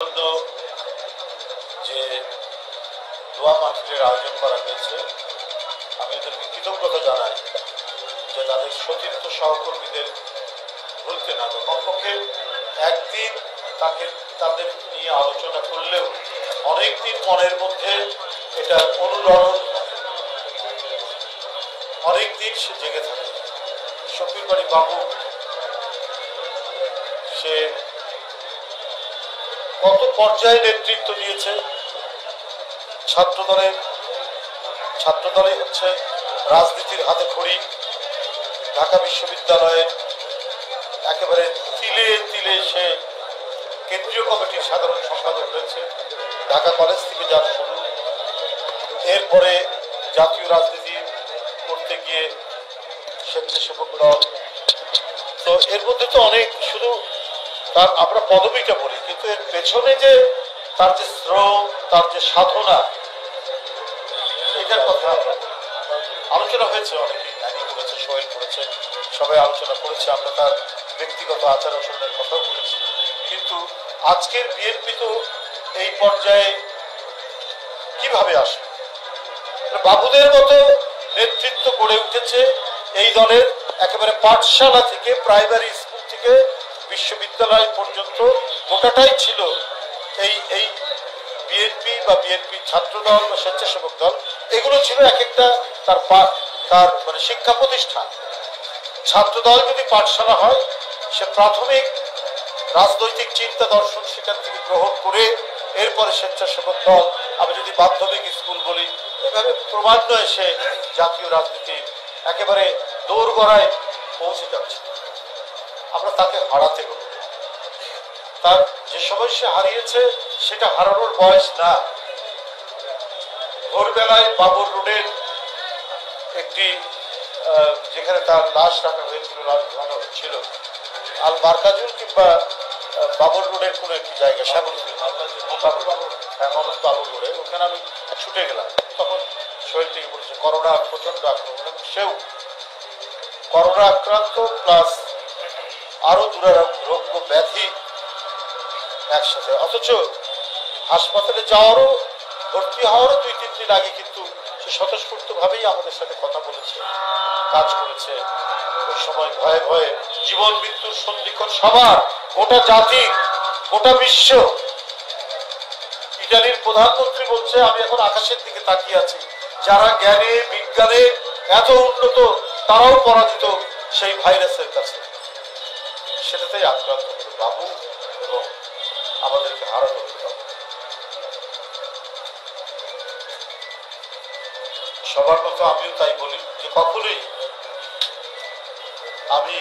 জন্য যে দোয়া মাহফিলের আয়োজন করা হয়েছে, আমি এদেরকে কৃতজ্ঞতা জানাই যে তাদের সতীর্থ সহকর্মীদের ভুলতে না তো কমপক্ষে একদিন তাদের নিয়ে আলোচনা করলেও অনেকদিন মনের মধ্যে এটা অনুরণন অনেকদিন সে জেগে থাকে। শফির বাড়ি বাবু সে কত পর্যায়ে নেতৃত্ব দিয়েছে ছাত্রদলে হচ্ছে রাজনীতির হাতে খড়ি। ঢাকা বিশ্ববিদ্যালয়ে একেবারে তিলে তিলে সে কেন্দ্রীয় কমিটির সাধারণ সম্পাদক হয়েছে। ঢাকা কলেজ থেকে যার শুরু, এরপরে জাতীয় রাজনীতি করতে গিয়ে স্বেচ্ছাসেবক দল। তো এর মধ্যে তো অনেক, শুধু তার আমরা পদবিটা বলি, কিন্তু এর পেছনে যে তার যে শ্রম, তার যে সাধনা, এটার কথা আলোচনা হয়েছে। অনেকেই নানি করেছে, সোহেল করেছে, সবাই আলোচনা করেছে। আমরা তার ব্যক্তিগত আচার আচরণের কথাও বলেছি। কিন্তু আজকের বিএনপি তো এই পর্যায়ে কিভাবে আসবে? বাবুদের মতো নেতৃত্ব গড়ে উঠেছে এই দলের একেবারে পাঠশালা থেকে, প্রাইমারি স্কুল থেকে বিশ্ববিদ্যালয় পর্যন্ত গোটাটাই ছিল এই বিএনপি বা বিএনপি ছাত্র দল বা স্বেচ্ছাসেবক দল। এগুলো ছিল এক একটা তার মানে শিক্ষা প্রতিষ্ঠান। ছাত্র দল যদি পাঠশালা হয়, সে প্রাথমিক রাজনৈতিক চিন্তা দর্শন সেখান থেকে গ্রহণ করে এরপরে স্বেচ্ছাসেবক দল, আমি যদি মাধ্যমিক স্কুল বলি, এভাবে ক্রমান্বয়ে সে জাতীয় রাজনীতির একেবারে দোরগোড়ায় পৌঁছে যাচ্ছে। আমরা তাকে হারাতে হলো। তার যে সময় সে হারিয়েছে সেটা হারানোর বয়স না। ভোরবেলায় বাবর রোডের একটি যেখানে তার লাশ রাখা হয়েছিল, লাশ ধোয়ানো হচ্ছিল, আল মার্কাজুল কিংবা বাবর রোডের কোনো একটি জায়গা, মোহাম্মদ বাবর রোডে, ওখানে আমি ছুটে গেলাম। তখন শরীর থেকে বলেছে করোনা প্রচন্ড আক্রমণ, সেও করোনা আক্রান্ত প্লাস আরো দুরারোগ্য ব্যাধি একসাথে। অথচ হাসপাতালে যাওয়ারও, ভর্তি হওয়ারও 2-3 দিন আগে কিন্তু সে স্বতঃস্ফূর্ত ভাবেই আমাদের সাথে কথা বলেছে, কাজ করেছে। ওই সময় ভয়ে ভয়ে জীবন মৃত্যুর সন্ধিক্ষণ সবার, গোটা জাতি, গোটা বিশ্ব। ইটালির প্রধানমন্ত্রী বলছে আমি এখন আকাশের দিকে তাকিয়ে আছি, যারা জ্ঞানে বিজ্ঞানে এত উন্নত তারাও পরাজিত সেই ভাইরাসের কাছে। সেটাতেই আক্রান্ত হলো বাবু এবং আমাদেরকে হারাতে হলো। সবার মতো আমিও তাই বলি যে কখনোই আমি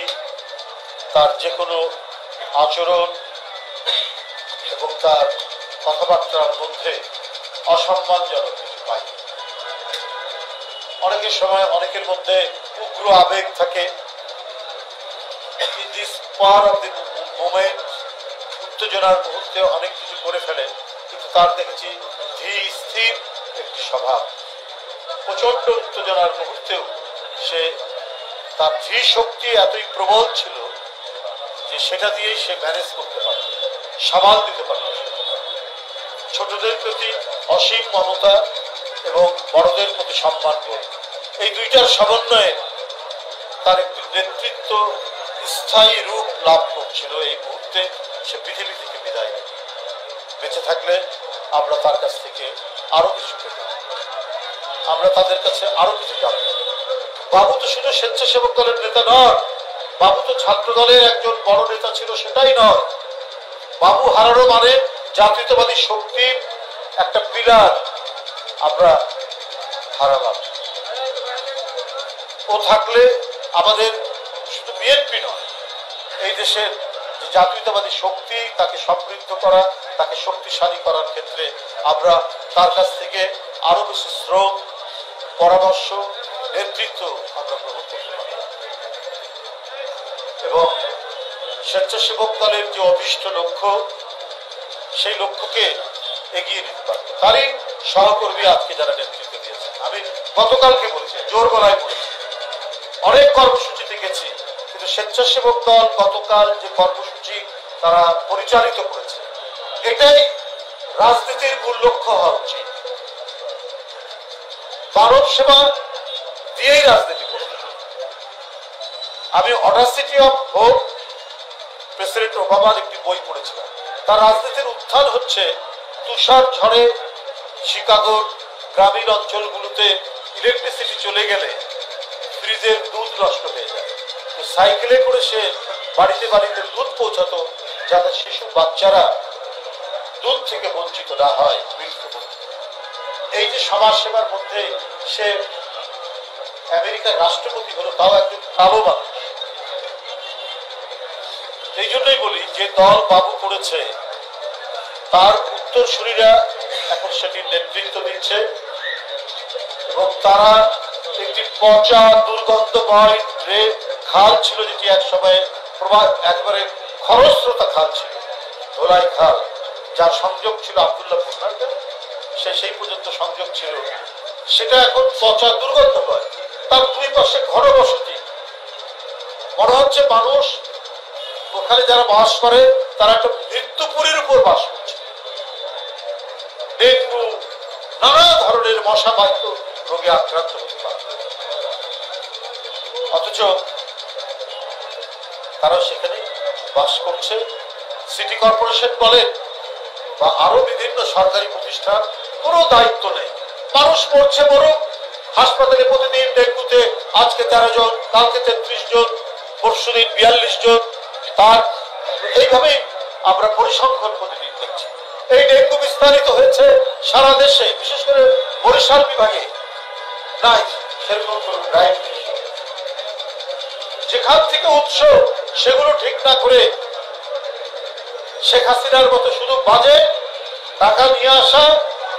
তার যে কোনো আচরণ এবং তার কথাবার্তার মধ্যে অসম্মানজনক কিছু পাই। অনেকের সময় অনেকের মধ্যে উগ্র আবেগ থাকে, in this power of the moment, উত্তেজনার মুহূর্তে অনেক কিছু করে ফেলে। কিন্তু তার দেখেছি ধীর স্থির একটি স্বভাব। প্রচন্ড উত্তেজনার মুহূর্তেও সে তার ধীর শক্তি এতই প্রবল ছিল যে সেটা দিয়েই সে ম্যানেজ করতে পারে, সামাল দিতে পারে। ছোটদের প্রতি অসীম মমতা এবং বড়দের প্রতি সম্মান বোধ, এই দুইটার সমন্বয়ে তার একটি নেতৃত্ব স্থায়ী রূপ লাভ করছিল। এই মুহূর্তে সে পৃথিবী থেকে বিদায়। বেঁচে থাকলে আমরা তার কাছ থেকে আরো কিছু পেতাম, আমরা তাদের কাছে আরো কিছু জানতাম। বাবু তো শুধু স্বেচ্ছাসেবক দলের নেতা নয়, বাবু তো ছাত্র দলের একজন বড় নেতা ছিল, সেটাই নয়। বাবু হারানো মানে জাতীয়তাবাদী শক্তির একটা পিলার আমরা হারালাম। ও থাকলে আমাদের শুধু বিএনপি নয়, এই দেশের যে জাতীয়তাবাদী শক্তি, তাকে সমৃদ্ধ করা, তাকে শক্তিশালী করার ক্ষেত্রে আমরা তার কাছ থেকে আরো বেশি শ্রম, পরামর্শ, নেতৃত্ব আমরা গ্রহণ করতে পারি এবং স্বেচ্ছাসেবক দলের যে অভীষ্ট লক্ষ্য, সেই লক্ষ্যকে এগিয়ে নিতে পারব। তারই সহকর্মী আজকে যারা নেতৃত্ব দিয়েছে, আমি গতকালকে বলেছি, জোর গলায় বলেছি, অনেক কর্মসূচিতে গেছি, কিন্তু স্বেচ্ছাসেবক দল গতকাল যে কর্মসূচি তারা পরিচালিত করেছে, এটাই রাজনীতির মূল লক্ষ্য হওয়া উচিত। মানব সেবা দিয়েই রাজনীতি করবে। আমি অডাসিটি অফ হোপ প্রেসিডেন্ট ওবামার একটি বই পড়েছিলাম। তার রাজনীতির উত্থান হচ্ছে তুষার ঝড়ে শিকাগোর গ্রামীণ অঞ্চলগুলোতে ইলেকট্রিসিটি চলে গেলে ফ্রিজের দুধ নষ্ট হয়ে যায়, তো সাইকেলে করে সে বাড়িতে বাড়িতে দুধ পৌঁছাতো যাতে শিশু বাচ্চারা দুধ থেকে বঞ্চিত না হয়, মৃত্যুবরণ। এই যে সমাজ সেবার মধ্যে সে আমেরিকার রাষ্ট্রপতি হলো, তাও একজন কালো মানুষ। এই জন্যই বলি যে দল বাবু করেছে তার উত্তরসূরিরা এখন সেটির নেতৃত্ব দিচ্ছে এবং তারা একটি পচা দুর্গন্ধময় খাল ছিল, যেটি এক সময় একবারে খরস্রোতা খাল ছিল, ধোলাই খাল, যার সংযোগ ছিল আব্দুল্লাহপুর, সে সেই পর্যন্ত সংযোগ ছিল। সেটা এখন পচা দুর্গন্ধময়, তার দুই পাশে ঘনবসতি। মনে হচ্ছে মানুষ ওখানে যারা বাস করে তারা একটা মৃত্যুপুরীর উপর বাস করছে। ডেঙ্গু, নানা ধরনের মশাবাহিত রোগে আক্রান্ত হতে পারে, অথচ তারা সেখানে বাস করছে। সিটি কর্পোরেশন বলেন বা আরো বিভিন্ন সরকারি প্রতিষ্ঠান, কোনো দায়িত্ব নেই। মানুষ মরছে মরুক, হাসপাতালে প্রতিদিন ডেঙ্গুতে আজকে 13 জন, কালকে 33 জন, পরশুদিন 42 জন। তার এইভাবেই আমরা পরিসংখ্যান প্রতিদিন দেখছি। এই ডেঙ্গু বিস্তারিত হয়েছে সারা দেশে, বিশেষ করে বরিশাল বিভাগে নাই সেরকম কোনো ক্রাইম নেই। যেখান থেকে উৎস সেগুলো ঠিক না করে শেখ হাসিনার মতো শুধু বাজে টাকা নিয়ে আসা,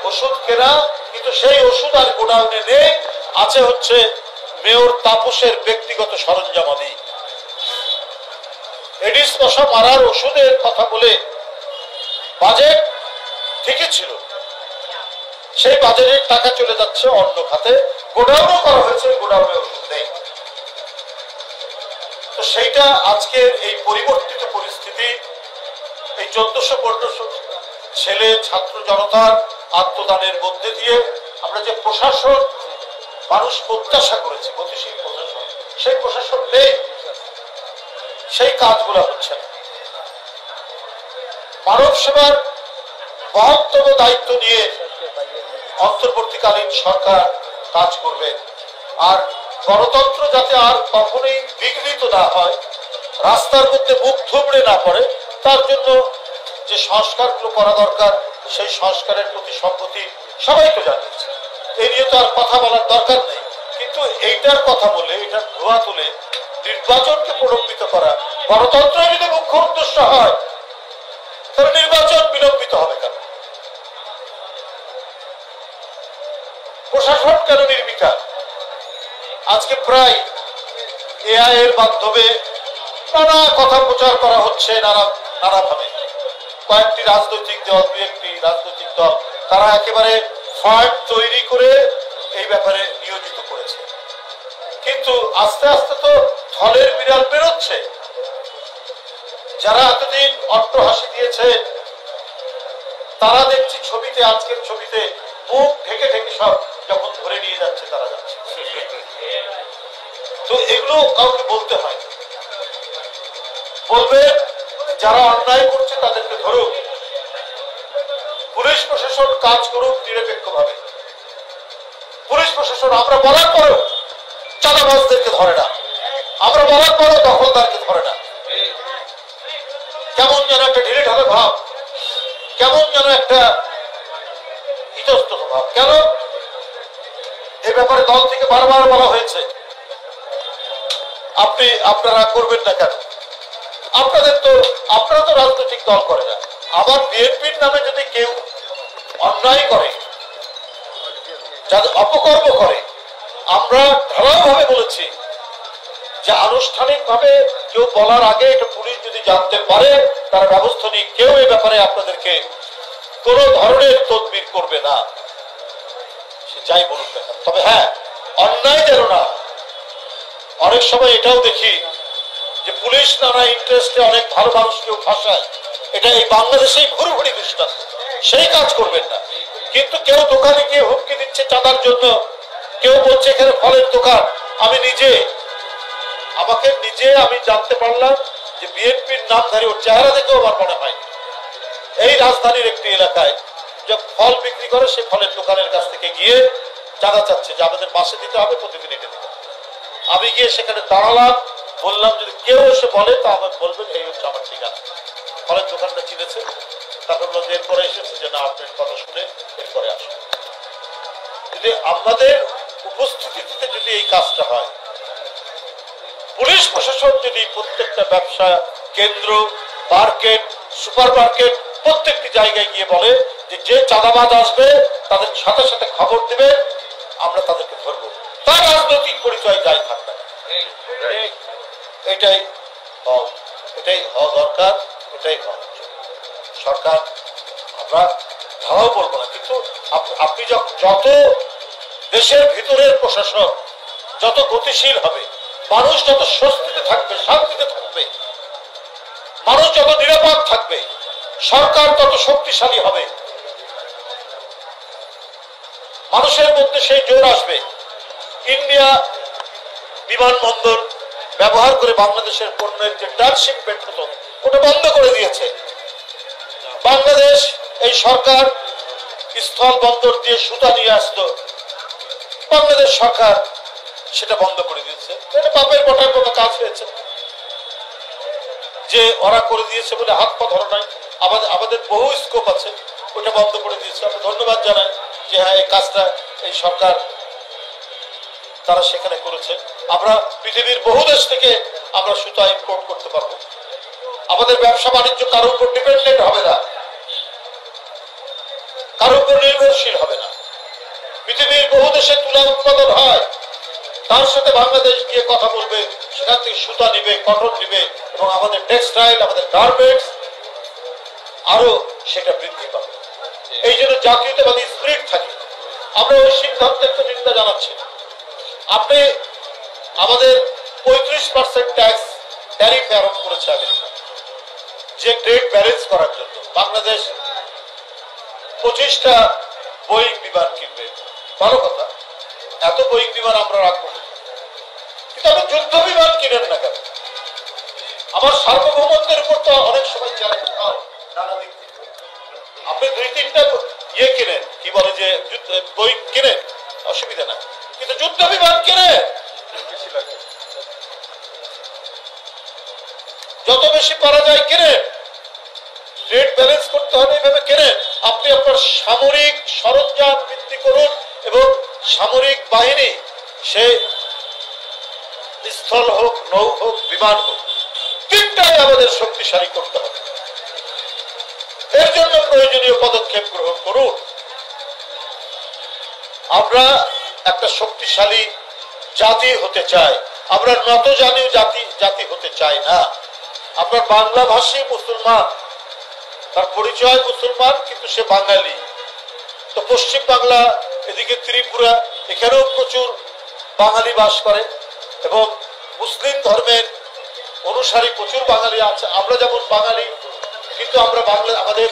ওষুধ কেনা, কিন্তু সেই ওষুধ আর গোডাউনে নেই, আছে হচ্ছে মেয়র তাপসের ব্যক্তিগত সরঞ্জামাদি। এডিস মশা মারার ওষুধের কথা বলে বাজেট ঠিকই ছিল, সেই বাজেটের টাকা চলে যাচ্ছে অন্য খাতে, গোডাউনও করা হয়েছে, গোডাউনে ওষুধ নেই। তো সেইটা আজকের এই পরিবর্তিত পরিস্থিতি, এই 1400-1500 ছেলে ছাত্র জনতার আত্মদানের মধ্যে দিয়ে আমরা যে প্রশাসন মানুষ প্রত্যাশা করেছি, গতিশীল প্রশাসন, সেই প্রশাসন নেই, সেই কাজগুলো হচ্ছে না। মানব সেবার বৃহত্তম দায়িত্ব নিয়ে অন্তর্বর্তীকালীন সরকার কাজ করবেন। আর গণতন্ত্র যাতে আর কখনোই বিঘ্নিত না হয়, রাস্তার মধ্যে মুখ থুবড়ে না পড়ে, তার জন্য যে সংস্কারগুলো করা দরকার, সেই সংস্কারের প্রতি সম্মতি সবাই তো জানিয়েছে। এই নিয়ে তো আর কথা বলার দরকার নেই। কিন্তু এইটার কথা বলে, এটার ধোয়া তুলে নির্বাচনকে প্রলম্বিত করা গণতন্ত্রের যদি মুখ্য উদ্দেশ্য হয়, তাহলে নির্বাচন বিলম্বিত হবে কেন? প্রশাসন কেন নির্বিকার? আজকে প্রায় এআই এর মাধ্যমে নানা কথা প্রচার করা হচ্ছে নানাভাবে। কয়েকটি রাজনৈতিক দল, বিএনপি রাজনৈতিক দল, তারা একেবারে ফান্ড তৈরি করে এই ব্যাপারে নিয়োজিত করেছে। কিন্তু আস্তে আস্তে তো থলের বিড়াল বেরোচ্ছে। যারা এতদিন অট্টহাসি দিয়েছে তারা দেখছি ছবিতে, আজকের ছবিতে মুখ ঢেকে ঢেকে সব যখন ধরে নিয়ে যাচ্ছে তারা যাচ্ছে। তো এগুলো কাউকে বলতে হয়, বলবে যারা অন্যায় করছে তাদেরকে ধরুক, পুলিশ প্রশাসন কাজ করুক নিরপেক্ষভাবে। পুলিশ প্রশাসন আমরা বলার পরেও চাঁদাবাজদেরকে ধরে না, আমরা বলার পরেও দখলদারকে ধরে না। কেমন যেন একটা ঢিলেঢালা ভাব, কেমন যেন একটা ইতস্তত ভাব। কেন? এ ব্যাপারে দল থেকে বারবার বলা হয়েছে আপনারা করবেন না কেন? আপনারা তো রাজনৈতিক দল করে না। আবার বিএনপির নামে যদি কেউ অন্যায় করে, যাদের অপকর্ম করে, আমরা ঢালাও ভাবে বলেছি যে আনুষ্ঠানিক ভাবে কেউ বলার আগে এটা পুলিশ যদি জানতে পারে তারা ব্যবস্থা নিয়ে কেউ এই ব্যাপারে আপনাদেরকে কোন ধরনের তদবির করবে না, সে যাই বলুক না। তবে হ্যাঁ, অন্যায় যেন না। অনেক সময় এটাও দেখি যে পুলিশ নানা ইন্টারেস্টে অনেক ভালো মানুষকেও ফাঁসায়, এটা এই বাংলাদেশেই ভুরুভুরি দৃষ্টান্ত, সেই কাজ করবেন না। কিন্তু কেউ দোকানে গিয়ে হুমকি দিচ্ছে চাঁদার জন্য, কেউ বলছে এখানে ফলের দোকান। আমি জানতে পারলাম যে বিএনপির নামধারী ওর চেহারা দেখেও আমার মনে হয় এই রাজধানীর একটি এলাকায় যে ফল বিক্রি করে, সে ফলের দোকানের কাছ থেকে গিয়ে চাঁদা চাচ্ছে যে আমাদের মাসে দিতে হবে, প্রতিদিন এটা দিতে হবে। আমি গিয়ে সেখানে দাঁড়ালাম, বললাম যদি কেউ এসে বলে তা আমাকে বলবেন এই হচ্ছে আমার ঠিকানা। ফলের দোকানটা চিনেছে, তারপর বলছে এরপরে এসেছে যে না আপনার কথা শুনে এরপরে আসুন। যদি আমাদের উপস্থিতিতে যদি এই কাজটা হয়, পুলিশ প্রশাসন যদি প্রত্যেকটা ব্যবসা কেন্দ্র, মার্কেট, সুপার মার্কেট প্রত্যেকটি জায়গায় গিয়ে বলে যে যে চাঁদাবাজ আসবে তাদের সাথে সাথে খবর দেবে, আমরা তাদেরকে ধরবো, তার রাজনৈতিক পরিচয় যাই থাকবে না। এটাই হওয়া দরকার, এটাই হওয়া সরকার। আমরা ধারাও বলবো না, কিন্তু আপনি যত দেশের ভিতরের প্রশাসন যত গতিশীল হবে, মানুষ যত স্বস্তিতে থাকবে, শান্তিতে থাকবে, মানুষ যত নিরাপদ থাকবে, সরকার তত শক্তিশালী হবে, মানুষের মধ্যে সেই জোর আসবে। ইন্ডিয়া বিমানবন্দর ব্যবহার করে বাংলাদেশের পণ্যের যে ট্রান্সশিপমেন্ট হতো ওটা বন্ধ করে দিয়েছে বাংলাদেশ। এই সরকার স্থল বন্দর দিয়ে সুতা নিয়ে আসতো, বাংলাদেশ সরকার সেটা বন্ধ করে দিয়েছে। এটা পাপের বটার মতো কাজ হয়েছে যে ওরা করে দিয়েছে বলে হাত পা ধরা নাই। আমাদের বহু স্কোপ আছে, ওটা বন্ধ করে দিয়েছে। আমরা ধন্যবাদ জানাই যে হ্যাঁ এই কাজটা এই সরকার তারা সেখানে করেছে। আমরা পৃথিবীর বহু দেশ থেকে আমরা সুতা ইম্পোর্ট করতে পারবো। আমাদের ব্যবসা বাণিজ্য কারোর উপর ডিপেন্ডেন্ট হবে না, কারোর উপর নির্ভরশীল হবে না। পৃথিবীর বহু দেশে তুলা উৎপাদন হয়, তার সাথে বাংলাদেশ গিয়ে কথা বলবে, সেখান থেকে সুতা নিবে, কটন নিবে, এবং আমাদের টেক্সটাইল, আমাদের গার্মেন্টস আরো সেটা বৃদ্ধি পাবে। এই জন্য জাতীয়তাবাদী স্পিরিট থাকে। আমরা ওই সিদ্ধান্তের তো নিন্দা জানাচ্ছি। আপনি আমাদের 35% ট্যাক্স ট্যারিফ আরোপ করেছে আমেরিকা, যে ট্রেড ব্যালেন্স করার জন্য। বাংলাদেশ 25টা বোয়িং বিমান কিনবে, ভালো কথা, এত বোয়িং বিমান আমরা রাখবো, কিন্তু আপনি যুদ্ধ বিমান কিনেন না কেন? আমার সার্বভৌমত্বের উপর তো অনেক সময় চ্যালেঞ্জ হয় নানা দিক থেকে। আপনি 2-3টা ইয়ে কিনেন, কি বলে যে বোয়িং কিনেন, অসুবিধা না, কিন্তু যুদ্ধ বিমান কিনেন, যত বেশি পারা যায় কিনেন। ট্রেড ব্যালেন্স করতে হবে, এইভাবে কেনেন। আপনি আপনার সামরিক সরঞ্জাম বৃদ্ধি করুন, এবং সামরিক বাহিনী সে স্থল হোক, নৌ হোক, বিমান হোক, তিনটাই আমাদের শক্তিশালী করতে হবে। এর জন্য প্রয়োজনীয় পদক্ষেপ গ্রহণ করুন। আমরা একটা শক্তিশালী জাতি হতে চাই, আমরা নতজানু জাতি হতে চাই না। আপনার বাংলা ভাষী মুসলমান, তার পরিচয় মুসলমান, কিন্তু সে বাঙালি। তো পশ্চিম বাংলা, এদিকে ত্রিপুরা, এখানেও প্রচুর বাঙালি বাস করে, এবং মুসলিম ধর্মের অনুসারী প্রচুর বাঙালি আছে। আমরা যেমন বাঙালি, কিন্তু আমরা আমাদের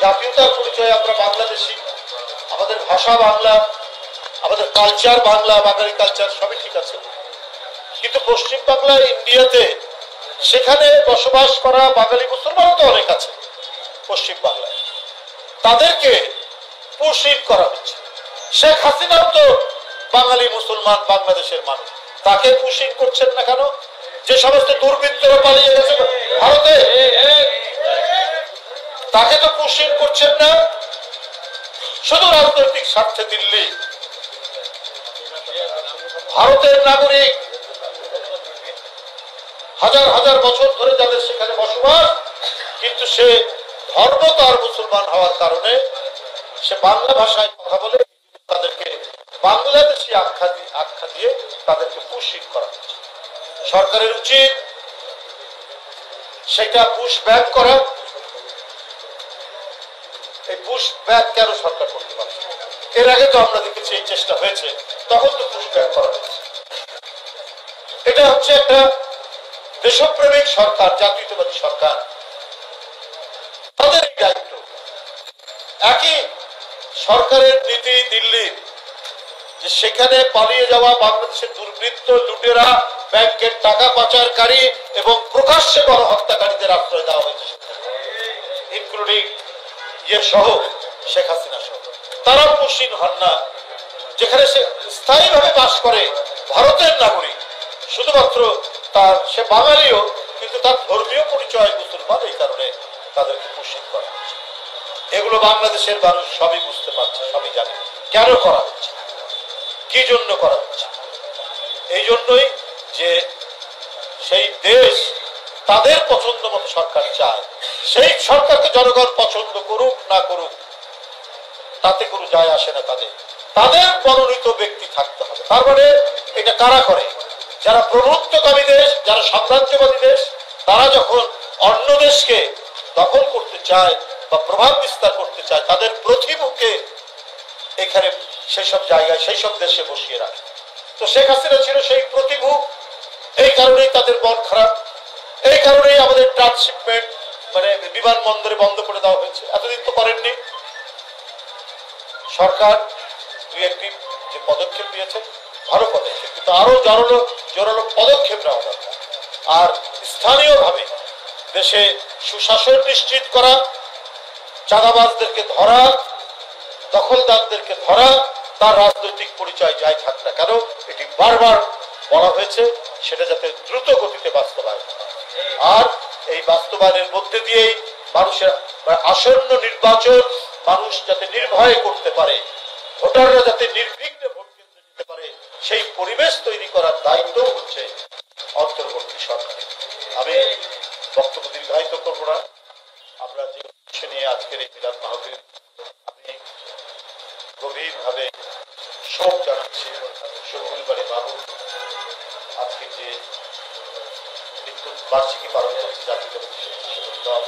জাতীয়তার পরিচয় আমরা বাংলাদেশি, আমাদের ভাষা বাংলা, আমাদের কালচার বাংলা, বাঙালি কালচার সবই ঠিক আছে। কিন্তু পশ্চিম বাংলা, ইন্ডিয়াতে, সেখানে বসবাস করা বাঙালি মুসলমানও তো অনেক আছে পশ্চিম বাংলায়, তাদেরকে পুশিং করা হচ্ছে। শেখ হাসিনাও তো বাঙালি মুসলমান, বাংলাদেশের মানুষ, তাকে পুশিং করছেন না কেন? যে সমস্ত দুর্বৃত্তরা পালিয়ে গেছে ভারতে, তাকে তো পুশিং করছেন না। শুধু রাজনৈতিক স্বার্থে দিল্লি, ভারতের নাগরিক হাজার হাজার বছর ধরে যাদের সেখানে বসবাস, কিন্তু সে ধর্ম তার মুসলমান হওয়ার কারণে সে বাংলা ভাষায় কথা বলে, তাদেরকে বাংলাদেশি আখ্যা দিয়ে তাদেরকে পুশিং করা হচ্ছে। সরকারের উচিত সেটা পুশ ব্যাক করা। এই পুশ ব্যাক কেন সরকার করতে পারছে? এর আগে তো আমরা দেখেছি এই চেষ্টা হয়েছে, তখন তো পুশ ব্যাক করা হয়েছে। এটা হচ্ছে একটা দেশপ্রেমিক সরকার, জাতীয়তাবাদী সরকার। একই সরকারের নীতি দিল্লির, যে সেখানে পালিয়ে যাওয়া বাংলাদেশের দুর্বৃত্ত লুটেরা, ব্যাংকের টাকা পাচারকারী এবং প্রকাশ্যে গণহত্যাকারীদের আশ্রয় দেওয়া হয়েছে, ইনক্লুডিং সহ শেখ হাসিনা সহ। তারা মুসলিম হন না, যেখানে সে স্থায়ীভাবে বাস করে ভারতের নাগরিক, শুধুমাত্র সে বাঙালিও, কিন্তু তার ধর্মীয় পরিচয় মুসলমান, এই কারণে তাদেরকে মুসলিম করা হচ্ছে। এগুলো বাংলাদেশের মানুষ সবই বুঝতে পারছে, সবই জানে কেন করা হচ্ছে, কি জন্য করা হচ্ছে। এই জন্যই যে সেই দেশ তাদের পছন্দ মতো সরকার চায়, সেই সরকারকে জনগণ পছন্দ করুক না করুক তাতে কোনো যায় আসে না, তাদের মনোনীত ব্যক্তি থাকতে হবে। তার মানে এটা কারা করে? যারা প্রভুত্বকামী দেশ, যারা সাম্রাজ্যবাদী দেশ, তারা যখন অন্য দেশকে দখল করতে চায় বা প্রভাব বিস্তার করতে চায়, তাদের প্রতিভূকে এখানে সেসব জায়গায় সেইসব দেশে বসিয়ে রাখে। তো শেখ হাসিনা ছিল সেই প্রতিভূ, এই কারণেই তাদের মন খারাপ, এই কারণেই আমাদের ট্রান্সশিপমেন্ট মানে বিমানবন্দরে বন্ধ করে দেওয়া হয়েছে। এতদিন তো করেননি। সরকার দুই একটি যে পদক্ষেপ নিয়েছে ভালো পদক্ষেপ, কিন্তু আরো জোরালো পদক্ষেপ নেওয়া দরকার। আর স্থানীয়ভাবে দেশে সুশাসন নিশ্চিত করা, চাঁদাবাজদেরকে ধরা, দখলদারদেরকে ধরা, তার রাজনৈতিক পরিচয় যাই থাক না কেন, এটি বারবার বলা হয়েছে, সেটা যাতে দ্রুত গতিতে বাস্তবায়ন হয়। আর এই বাস্তবায়নের মধ্যে দিয়েই মানুষের আসন্ন নির্বাচন মানুষ যাতে নির্ভয়ে করতে পারে, ভোটাররা যাতে নির্বিঘ্নে ভোট কেন্দ্রে দিতে পারে, সেই পরিবেশ তৈরি করার দায়িত্ব হচ্ছে অন্তর্বর্তী সরকারের। আমি বক্তব্য দীর্ঘায়িত করবো না। আমরা যে উদ্দেশ্য নিয়ে আজকের এই মিলাদ মাহফিল, আমি গভীরভাবে শোক জানাচ্ছি শফিউল বারী বাবু আজকে যে মৃত্যু বার্ষিকী পালন করছে জাতীয়তাবাদী স্বেচ্ছাসেবক দল।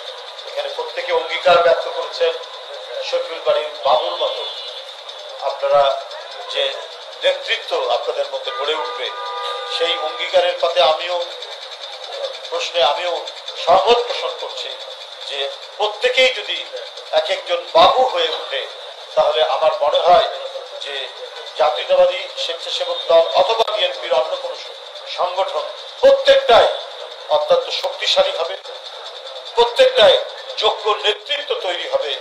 এখানে প্রত্যেকে অঙ্গীকার ব্যক্ত করেছেন শফিউল বারী বাবুর মতো আপনারা যে নেতৃত্ব আপনাদের মধ্যে গড়ে উঠবে, সেই অঙ্গীকারের পথে আমিও সহমত পোষণ করছি যে প্রত্যেকেই যদি এক একজন বাবু হয়ে উঠে, তাহলে আমার মনে হয় যে জাতীয়তাবাদী স্বেচ্ছাসেবক দল অথবা বিএনপির অন্য কোনো সংগঠন প্রত্যেকটাই অত্যন্ত শক্তিশালী হবে, প্রত্যেকটাই যোগ্য নেতৃত্ব তৈরি হবে।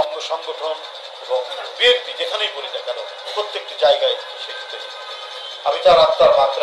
অঙ্গ সংগঠন এবং বিএনপি যেখানেই বলি না কেন, প্রত্যেকটি জায়গায় সেটি তৈরি। আমি তার আত্মার মাত্রা